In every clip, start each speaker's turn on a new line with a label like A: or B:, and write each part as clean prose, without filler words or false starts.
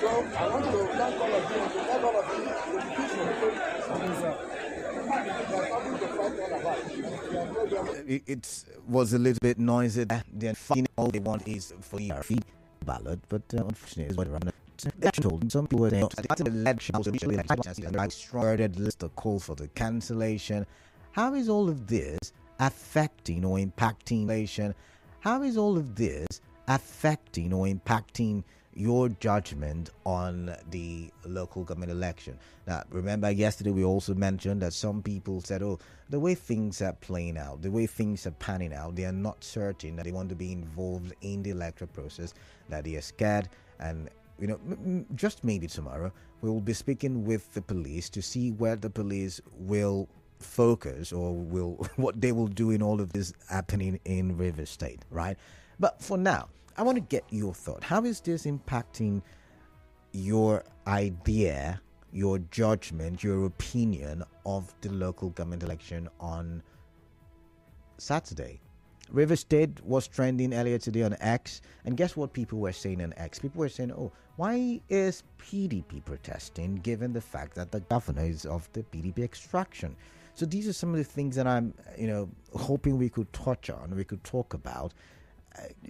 A: I want to thank all of you and to tell all of you the
B: It was a little bit noisy. Then all they want is for the feed ballot, but unfortunately, it's what around. They actually told some people were saying, the election was a strong list of call for the cancellation. How is all of this affecting or impacting inflation? How is all of this affecting or impacting your judgment on the local government election? Now, remember yesterday we also mentioned that some people said, oh, the way things are playing out, the way things are panning out, they are not certain that they want to be involved in the electoral process, that they are scared. And just maybe tomorrow we will be speaking with the police to see where the police will focus or what they will do in all of this happening in Rivers State, right? But for now, I want to get your thought. How is this impacting your idea, your judgment, your opinion of the local government election on Saturday? Rivers State was trending earlier today on X, and guess what people were saying on X? People were saying, oh, why is PDP protesting given the fact that the governor is of the PDP extraction? So these are some of the things that I'm, hoping we could touch on, we could talk about.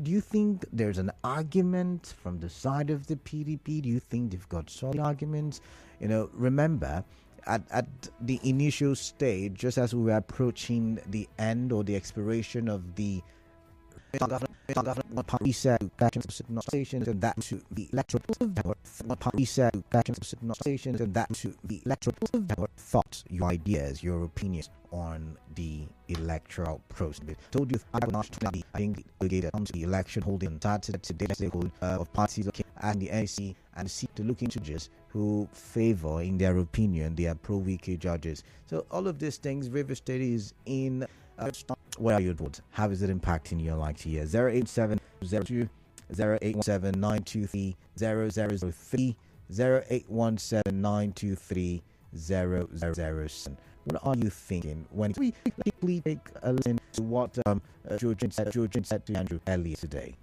B: Do you think there's an argument from the side of the PDP? Do you think they've got solid arguments? Remember, at the initial stage, just as we were approaching the end or the expiration of the party said stations and that to the electoral party said stations and that to the electoral thoughts, your ideas, your opinions on the electoral process. I told you I will not I think the comes to the election holding Saturday today of parties and the NC and seek to look into judges who favor, in their opinion, they are pro-wiki judges. So all of these things, River State is in. Where are your thoughts? How is it impacting your life here? 08702 0817 923 0003 0817 923 0007. What are you thinking when we quickly take a listen to what Georgian said to Andrew earlier today?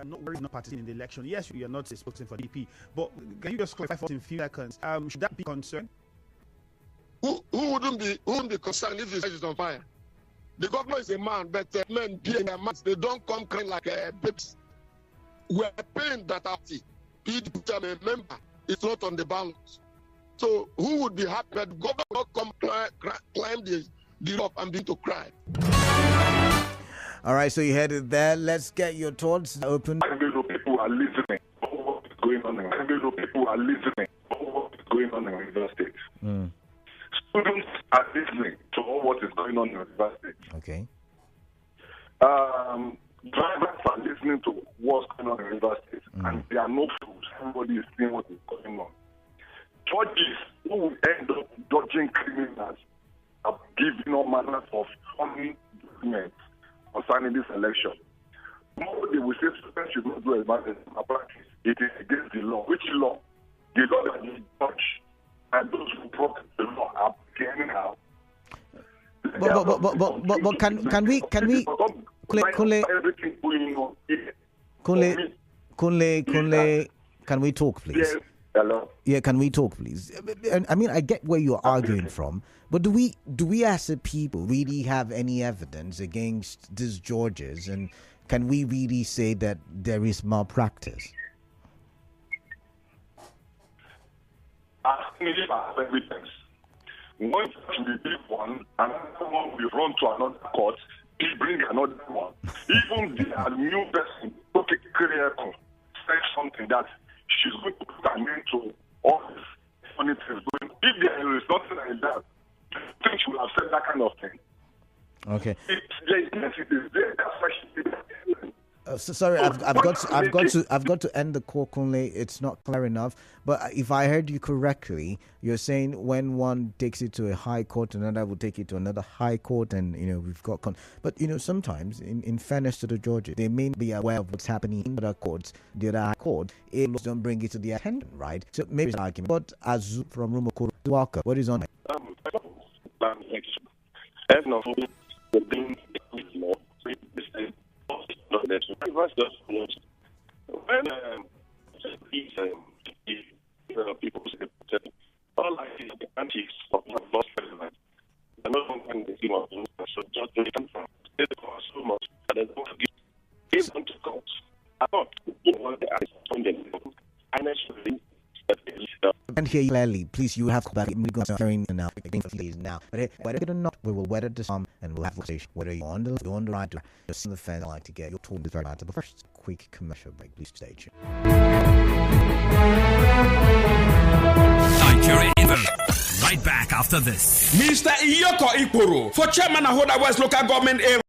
C: Not worried not participating in the election. Yes, you are not a spokesman for DP, but can you just clarify for us in a few seconds? Should that be concerned?
D: Who wouldn't be concerned if his head is on fire? The governor is a man, but men being a man, they don't come crying like babes. We're paying that party. PDP member is not on the ballot. So who would be happy that the governor not come climb the rope and begin to cry?
B: All right, so you headed there. Let's get your thoughts open.
E: People are listening. What is going on? People are listening. What is going on in River State? Students are listening to all what is going on in River State.
B: Okay.
E: Drivers are listening to what's going on in River State, and there are no fools. Everybody is seeing what is going on. Judges who will end up judging criminals are giving all manners of funny documents concerning this election. Nobody will say students should not do a practice. It is against the law. Which law? The law that you judge. And those who broke the law are getting out.
B: But can we Kunle, can we talk, please?
E: Yes. Hello.
B: Yeah, can we talk, please? I mean, I get where you're arguing from, but do we as a people really have any evidence against these Georges, and can we really say that there is malpractice?
E: Asking if I have evidence. One judge will give one, another one will run to another court, he bring another one. Even the new person, okay, said something that she's going to put an end to all this funny things going. If there is nothing like that, I think she would have said that kind of thing.
B: Okay.
E: Yes, it is there. That's why she did that.
B: Sorry, I've got to end the call, Kunle. It's not clear enough. But if I heard you correctly, you're saying when one takes it to a high court, another will take it to another high court, and we've got. But sometimes, in fairness to the Georgia, they may be aware of what's happening in other courts. The other high court, it don't bring it to their attention, right? So maybe it's an argument. But Azu from Rumokoro Walker, what is on?
E: When
B: can't hear you clearly. Please, you have back hearing now. Now, but whether it or not, we will weather the storm and we'll have a conversation. Whether you're on the right or just on the fence, I like to get your talk is very matter. But first, quick commercial break. Please stay tuned.
F: Nigeria Info. Right back after this.
G: Mr. Iyoko Ikporo for chairman of Hoda West Local Government Area.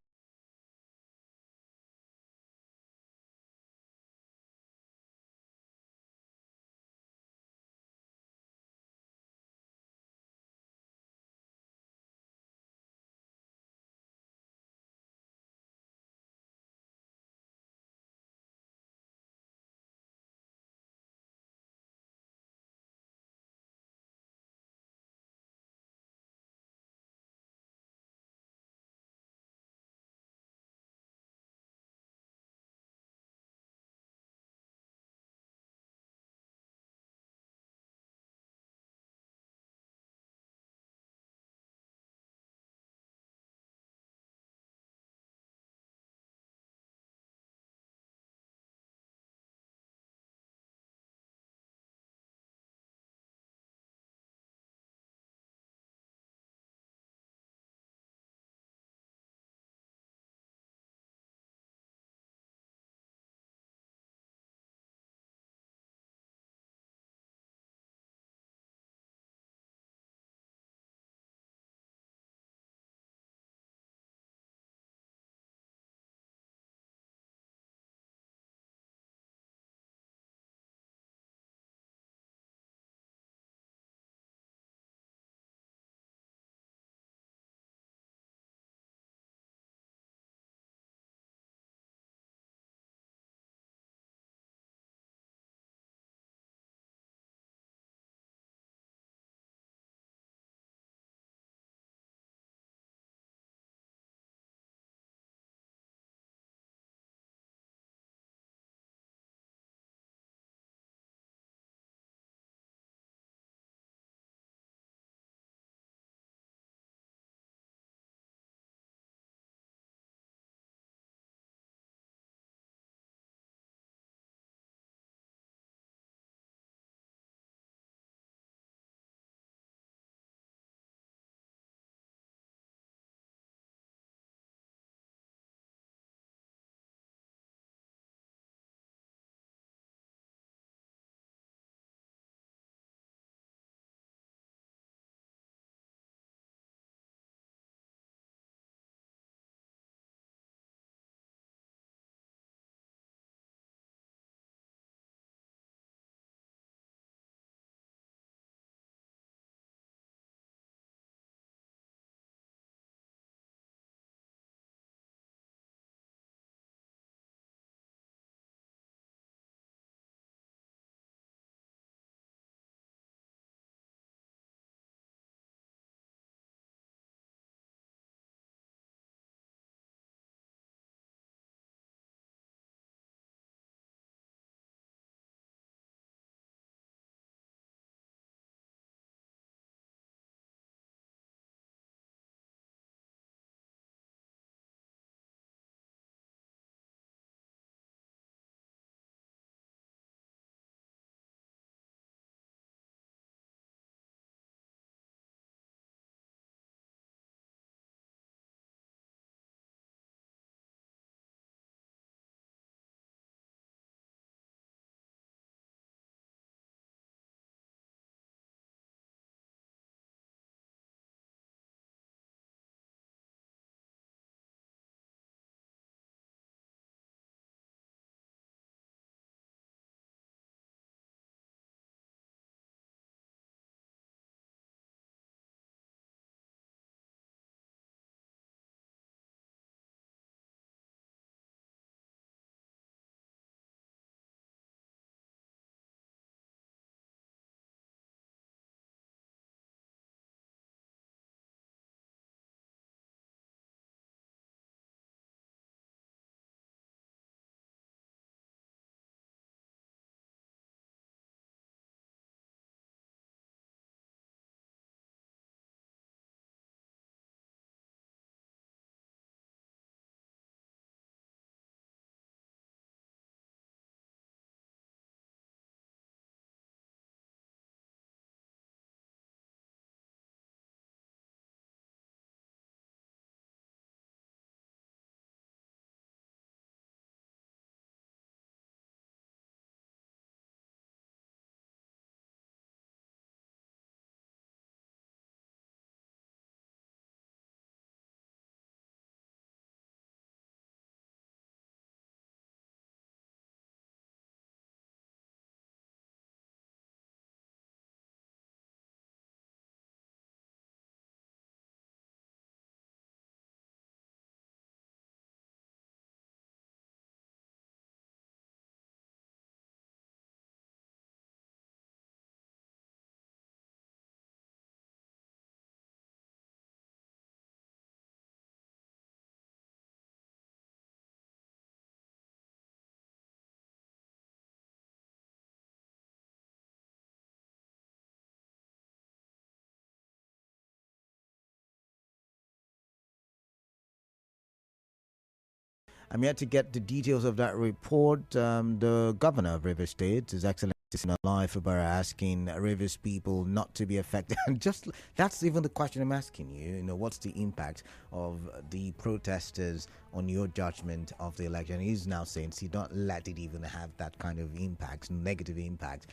B: I'm yet to get the details of that report. The governor of Rivers State, His Excellency Sinaloa Fubara, asking Rivers people not to be affected. And just that's even the question I'm asking you. You know, what's the impact of the protesters on your judgment of the election? He's now saying, see, don't let it even have that kind of impact, negative impact.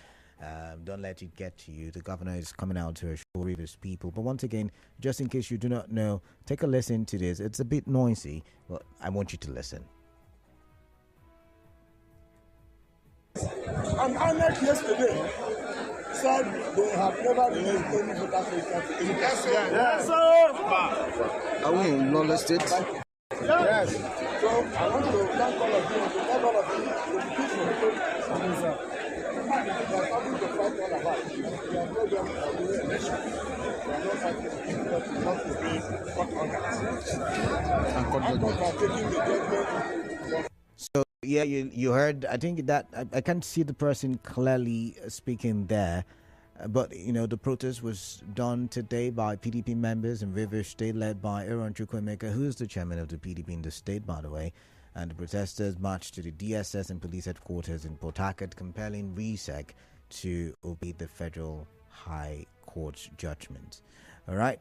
B: Don't let it get to you. The governor is coming out to assure Rivers people. But once again, just in case you do not know, take a listen to this. It's a bit noisy, but I want you to listen.
A: And INEC yesterday said they have never released any voter register. Yes, sir.
B: Are we in lawless state?
A: Yes. So I want to thank all of you and to thank all of you to be peaceful. They are coming to fight all about. We have no them for the election. We are not fighting because we want to be court organs. And court are taking the judgment.
B: So, yeah, you heard, I think that, I can't see the person clearly speaking there, but, you know, the protest was done today by PDP members in Rivers State, led by Aaron Chukwuemeka, who's the chairman of the PDP in the state, by the way. And the protesters marched to the DSS and police headquarters in Port Harcourt, compelling RISEC to obey the federal high court's judgment. All right.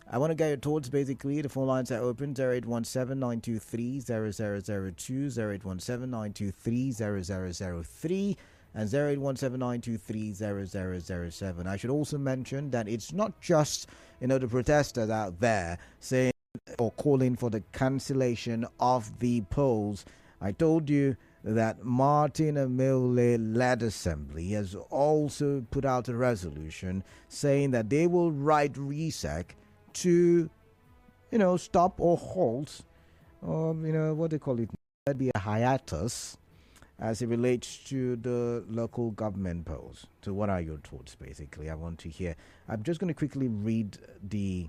B: I want to get your thoughts, basically. The phone lines are open, 0817-923-0002, 0817-923-0003, and 0817-923-0007. I should also mention that it's not just, you know, the protesters out there saying or calling for the cancellation of the polls. I told you that Martin Amaewhule-led assembly has also put out a resolution saying that they will write RISEC to, you know, stop or halt, or, you know, what they call it, that'd be a hiatus as it relates to the local government polls. So what are your thoughts, basically? I want to hear. I'm just going to quickly read the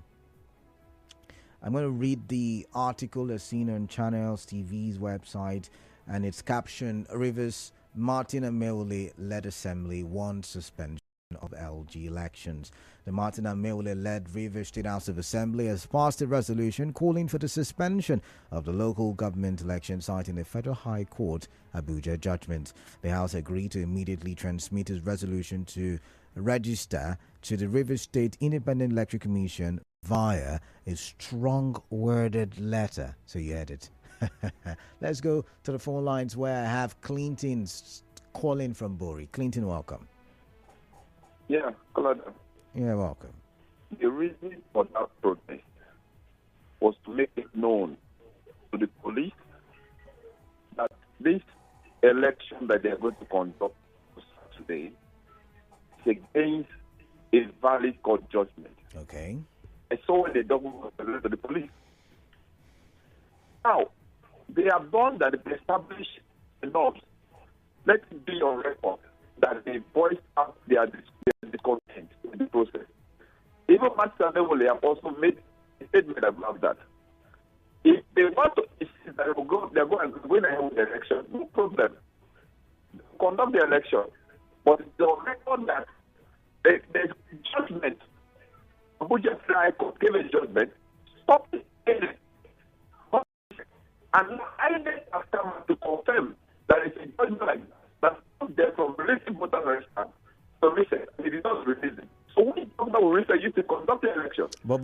B: article as seen on Channels TV's website, and it's captioned, Rivers Martin Amaewhule-led assembly wants suspension of LG elections. The Martin Amaewhule-led Rivers State House of Assembly has passed a resolution calling for the suspension of the local government election, citing the Federal High Court Abuja judgment. The House agreed to immediately transmit its resolution to register to the Rivers State Independent Electoral Commission via a strong-worded letter. So you heard it. Let's go to the phone lines where I have Clinton calling from Bori. Clinton, welcome.
E: Yeah, Colada.
B: Yeah, welcome.
E: The reason for that protest was to make it known to the police that this election that they are going to conduct today is against a valid court judgment.
B: Okay.
E: I saw when the document was presented to the police. Now, they have done that, they established the norms. Let it be on record that they voiced out their discontent in the process. Even Martin Amaewhule have also made a statement about that. If they want to insist that they're going ahead with the election, no problem. Conduct the election. But it's on record that there's judgment. Abuja High Court gave a judgment. Stop it. And I have come to confirm that it's a judgment like that. That's not there from releasing voter register permission. It is not releasing. So we government will require you to conduct the election.
B: But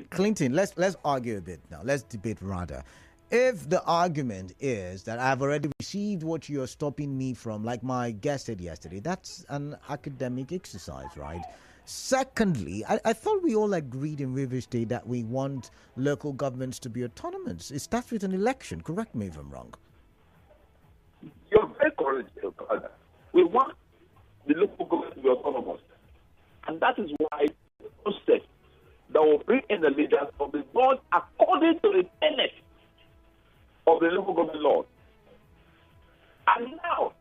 B: Clinton, let's argue a bit now. Let's debate rather. If the argument is that I've already received what you're stopping me from, like my guest said yesterday, that's an academic exercise, right? Secondly, I thought we all agreed in Rivers State that we want local governments to be autonomous. It starts with an election. Correct me if I'm wrong.
E: You're very correct, Father. We want the local government to be autonomous. And that is why the process that will bring in the leaders of the board according to the tenets of the local government law. And now,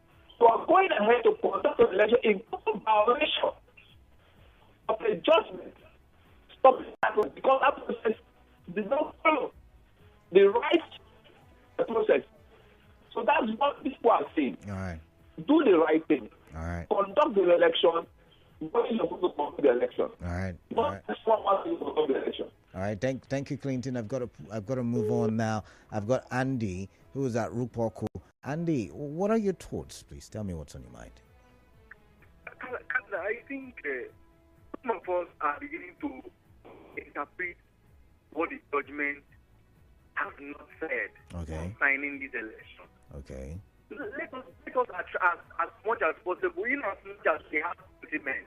E: you are going ahead to conduct an election in total violation of a judgment. Stop it, because that process did not follow the right process. So that's what people are saying.
B: All right.
E: Do the right thing.
B: All right.
E: Conduct the election when you're supposed to conduct the election.
B: All right.
E: Not someone who conduct the election.
B: All right, thank you, Clinton. I've got to move on now. I've got Andy, who is at Rupoko. Andy, what are your thoughts? Please tell me what's on your mind.
H: I think some of us are beginning to interpret what the judgment has not said concerning this election.
B: Okay.
H: Let us as much as possible, in as much as we have sentiment.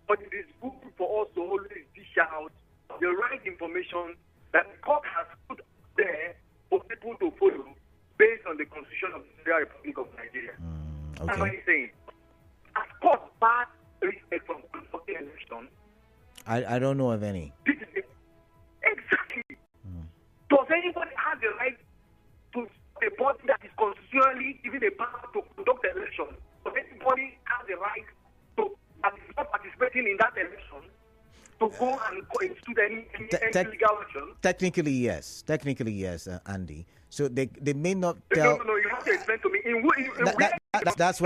H: But it is good for us to always dish out the right information that the court has put there for people to follow based on the Constitution of the Federal Republic of Nigeria. That's what I'm saying. Of course, bad respect from conducting election.
B: I don't know of any.
H: Exactly. Does anybody have the right to a body that is constitutionally given the power to conduct election? Does anybody have the right to, that is not participating in that election, to go and institute any legal action?
B: Technically, yes, Andy. So they may not tell.
H: No. You have to explain to me.
B: That's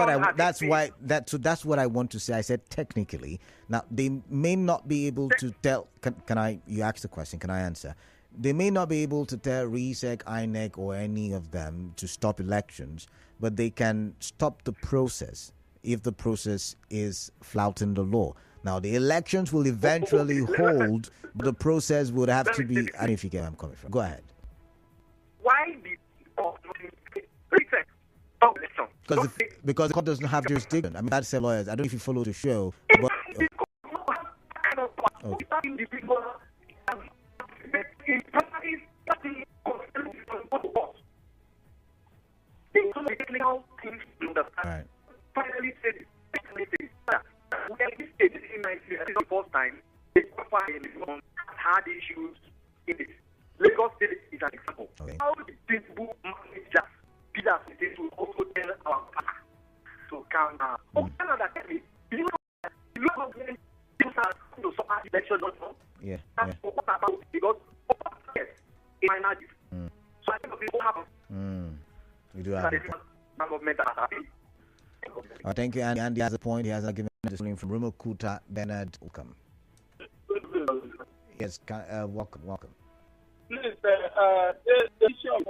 B: what I want to say. I said technically. Now they may not be able to tell. Can I? You asked the question. Can I answer? They may not be able to tell RESEC, INEC, or any of them to stop elections, but they can stop the process if the process is flouting the law. Now, the elections will eventually hold, but the process would have to be. I don't know if you get where I'm coming from. Go ahead.
H: Why did RESEC stop election?
B: Because the court doesn't have jurisdiction. I mean, that's the lawyers. I don't know if you follow the show, but.
H: In practice, that is concerning the technical things to understand.
B: Right.
H: Finally said that we are this stage in Nigeria. This is the first time the Reform has had issues in it. Lagos State is an example.
B: Okay.
H: How the people manage that? Peter State will also tell our partner to calm down. Canada, tell me, you know when you start to support the election, don't you?
B: Yeah.
H: That's what about because in my knowledge. So I think people have
B: We do have. Thank you, Andy. Andy has a point. He has a given this from Rumo Kuta. Bernard, welcome. Yes, welcome.
I: Please, the issue of I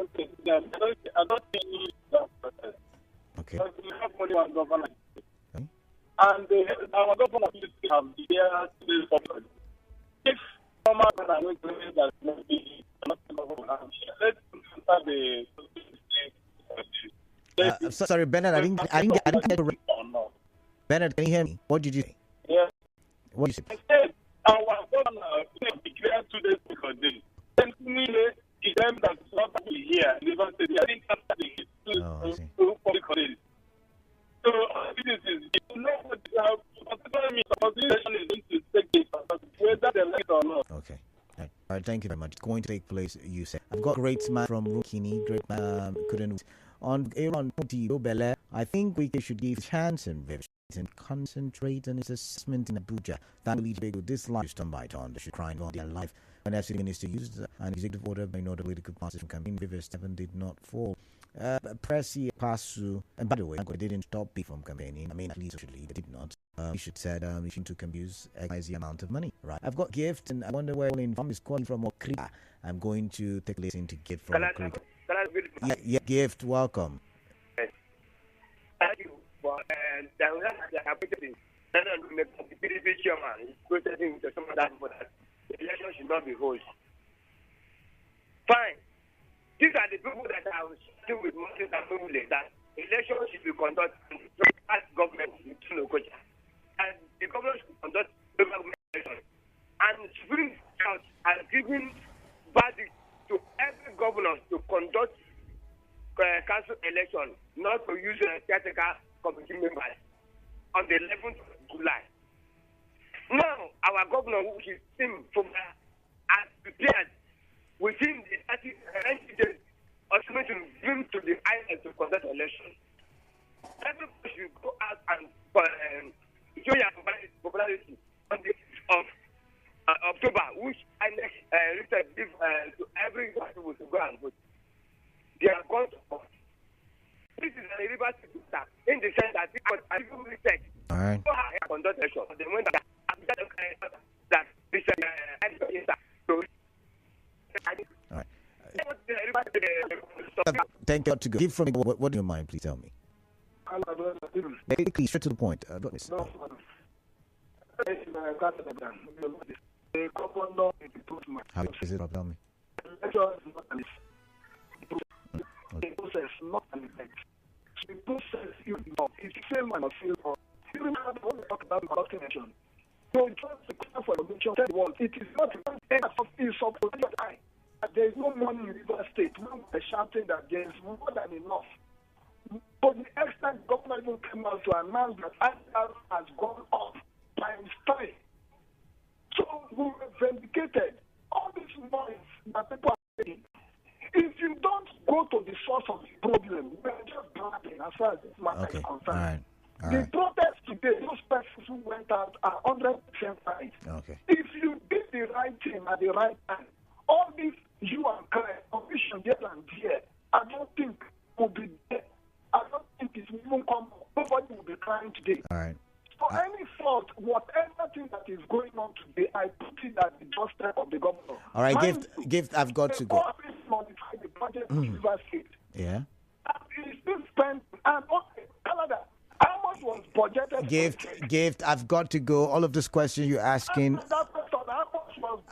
I: don't think
B: okay.
I: We have only one governor. Okay. And our governor needs to have the year to this government. If former governor is going that maybe let's start the
B: sorry, Bernard, I didn't get it. Bernard, can you hear me? What did you say?
I: Yeah.
B: What did you say?
I: I said our governor declared 2 days before this. Then it's them that's not here. Never said I think after the public holidays. So this is whether they like it or not.
B: Okay. All right, thank you very much. It's going to take place, you said. I've got great man from Rukini, great man couldn't on Aaron Bele. I think we should give chance and concentrate on his assessment in Abuja. Thankfully, this life is done by John. They should crying on their life. When the minister used an executive order by order political parties from campaign, Rivers 7 did not fall. Pressy Pasu, and by the way, they didn't stop me from campaigning. I mean, at least socially, they did not. He should said he should abuse the amount of money. Right. I've got gift, and I wonder where all inform is calling from Okrika. I'm going to take a listen to gift from Okrika. Yeah, gift. Welcome.
H: Thank you. But the PDP chairman is protesting to some of that for that the election should not be held. Fine. These are the people that are still with Moses and Mumule that election should be conducted as government in Tunokocha. And the government should conduct local government election. And Supreme Court has given verdict to every governor to conduct council election, not to use theatrical committee members on the 11th of July. Now, our governor, which is Tim Fuma, has prepared within the 90 days ultimately to bring to the island to conduct election. Everybody should go out and show your popularity on the 5th of October, which I give to every person to go and vote. They are going to vote. This is a liberty in the sense that people respect.
B: All right.
H: Conduct election. The moment that
B: Thank you. To go. Give from what do you mind? Please tell me. Basically, straight to the point. How is it? Tell me.
A: The process, not an effect. The process, it's the same man of silver. You remember when we talk about the vaccination? So it's just the question for information. It is not it's of the time. There is no money in River State. When we're shouting that there is more than enough. But the extent the government even came out to announce that IR has gone up times 3. So we were vindicated. All this noise that people are saying, if you don't go to the source of the problem, we're just blabbing as far as this matter is concerned.
B: All
A: the
B: right.
A: protest today, those persons who went out are 100% right.
B: Okay.
A: If you did the right thing at the right time, all this you and cry, confusion here and here, I don't think will be there. I don't think it will even come. Nobody will be crying today.
B: All right.
A: For any fault, whatever thing that is going on today, I put it at the doorstep of the governor.
B: All right, gift. I've got to go.
A: Modify the budget of River State.
B: Yeah.
A: It's still spent. And Canada, how much was budgeted?
B: Gift. I've got to go. All of these questions you're asking.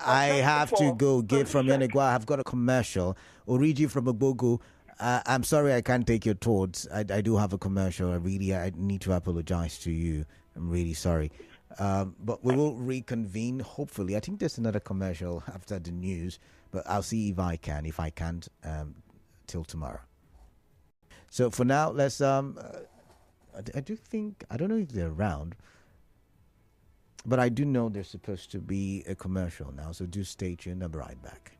B: I have to go. Gift from Yanegwa. I've got a commercial. Origi from Ogbogu. I'm sorry I can't take your thoughts. I do have a commercial. I need to apologize to you. I'm really sorry. But we will reconvene, hopefully. I think there's another commercial after the news, but I'll see if I can. If I can't, till tomorrow. So for now, let's... I don't know if they're around, but I do know there's supposed to be a commercial now, so do stay tuned. I'll be right back.